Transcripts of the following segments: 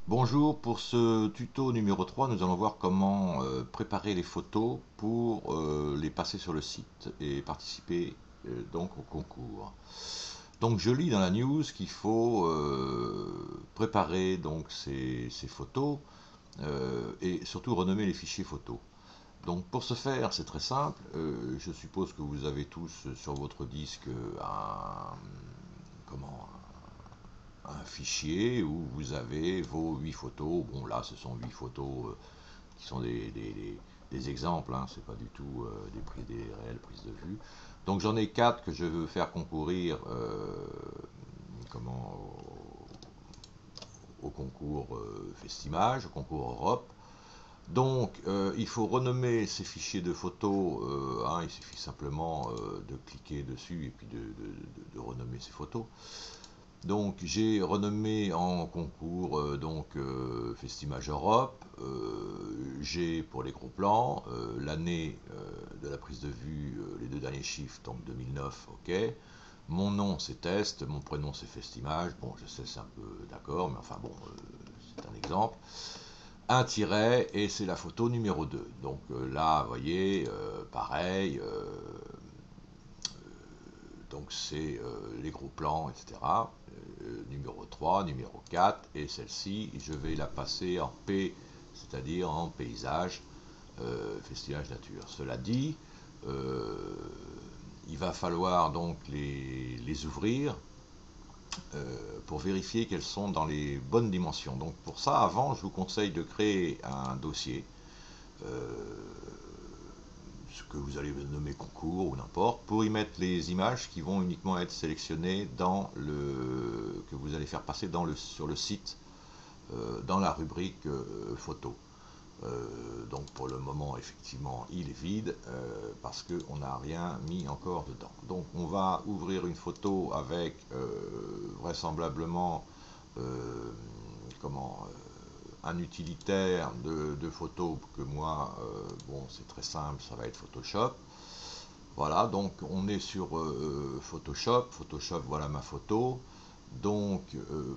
Bonjour, pour ce tuto numéro 3, nous allons voir comment préparer les photos pour les passer sur le site et participer donc au concours. Donc je lis dans la news qu'il faut préparer donc ces photos et surtout renommer les fichiers photos. Donc pour ce faire, c'est très simple. Je suppose que vous avez tous sur votre disque comment, un fichier où vous avez vos 8 photos. Bon, là, ce sont 8 photos qui sont des exemples, hein, c'est pas du tout des réelles prises de vue. Donc j'en ai 4 que je veux faire concourir comment, au concours Festimage, au concours Europe. Donc, il faut renommer ces fichiers de photos. Il suffit simplement de cliquer dessus et puis de renommer ces photos. Donc j'ai renommé en concours Festimage Europe, j'ai pour les gros plans, l'année de la prise de vue, les deux derniers chiffres, donc 2009, ok. Mon nom c'est Test, mon prénom c'est Festimage, bon je sais c'est un peu d'accord, mais enfin bon, c'est un exemple. Un tiret et c'est la photo numéro 2. Donc là, vous voyez, pareil, donc c'est les gros plans, etc. Numéro 3, numéro 4, et celle-ci, je vais la passer en P, c'est-à-dire en paysage, festivage nature. Cela dit, euh, il va falloir donc les ouvrir pour vérifier qu'elles sont dans les bonnes dimensions. Donc pour ça, avant, je vous conseille de créer un dossier euh, ce que vous allez nommer concours ou n'importe, pour y mettre les images qui vont uniquement être sélectionnées que vous allez faire passer sur le site, dans la rubrique photo. Donc pour le moment, effectivement, il est vide parce qu'on n'a rien mis encore dedans. Donc on va ouvrir une photo avec vraisemblablement euh, comment un utilitaire de photos que moi, bon, c'est très simple, ça va être Photoshop. Voilà, donc on est sur Photoshop. Photoshop, voilà ma photo. Donc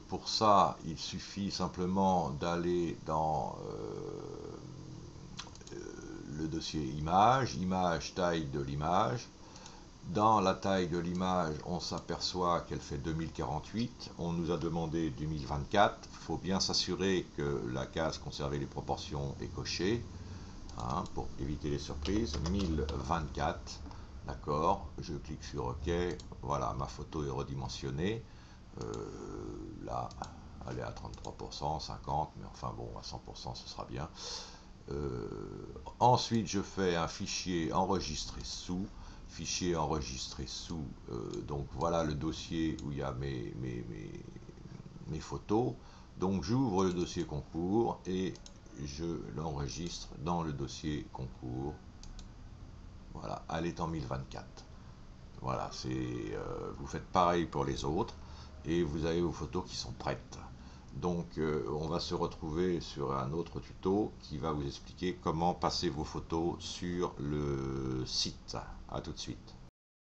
pour ça, il suffit simplement d'aller dans le dossier image, image, taille de l'image. Dans la taille de l'image, on s'aperçoit qu'elle fait 2048. On nous a demandé 2024. Il faut bien s'assurer que la case conserver les proportions est cochée, hein, pour éviter les surprises. 1024. D'accord. Je clique sur OK. Voilà, ma photo est redimensionnée. Là, elle est à 33%, 50%, mais enfin bon, à 100%, ce sera bien. Ensuite, je fais un fichier enregistré sous. Fichier enregistré sous. Donc voilà le dossier où il y a mes photos. Donc j'ouvre le dossier concours et je l'enregistre dans le dossier concours. Voilà, elle est en 1024. Voilà, vous faites pareil pour les autres et vous avez vos photos qui sont prêtes. Donc on va se retrouver sur un autre tuto qui va vous expliquer comment passer vos photos sur le site. A tout de suite.